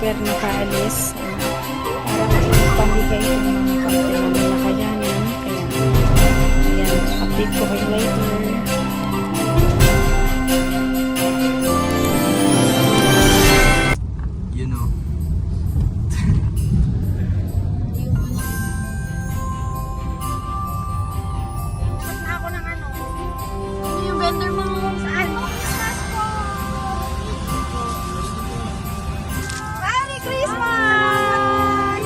super nakaalis. Para maipamigay ko ng mga kape na may nakayanin. Kaya, ayan, update ko kayo later. You know. Ako ng ano? Yung vendor mo saan? Christmas po! Merry Christmas!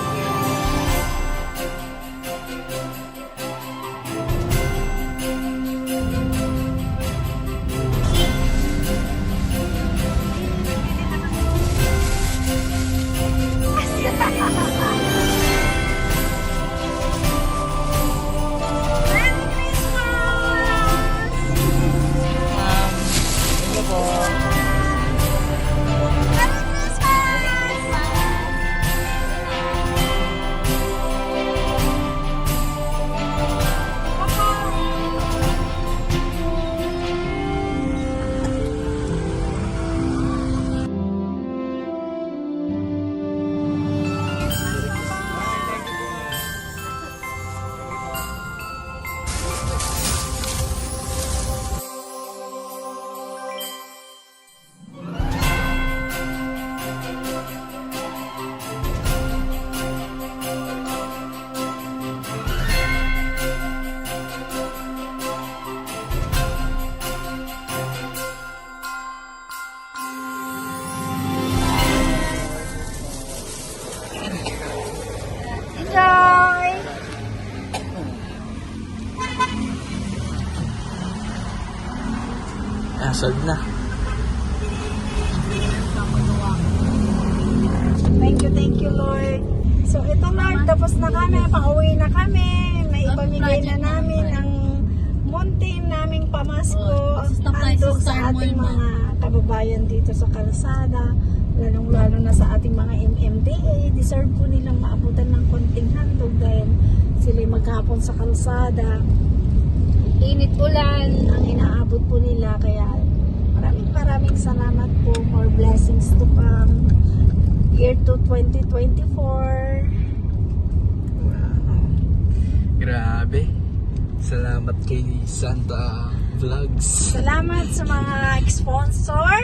Merry Christmas! Ano po? Merry Christmas! Enjoy! Asad na. Thank you Lord. So ito Lord, tapos na kami, pauwi na kami. May ipamigay na namin ang muntin naming pamasko andog sa ating mga kababayan dito sa kalsada, lalong-lalo na sa ating mga MMDA. Deserve po nilang maabutan ng konting handog dahil sila maghapon sa kalsada. Init ulan ang inaabot po nila, kaya maraming salamat po. More blessings to come. Year to 2024. Wow. Grabe. Salamat kay Santa Vlogs. Salamat sa mga sponsor.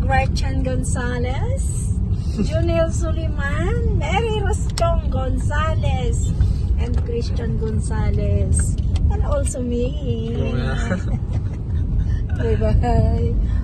Gretchen Gonzalez, Junel Suliman, Mary Roscong Gonzalez, and Christian Gonzalez. And also me. Wow. Bye-bye.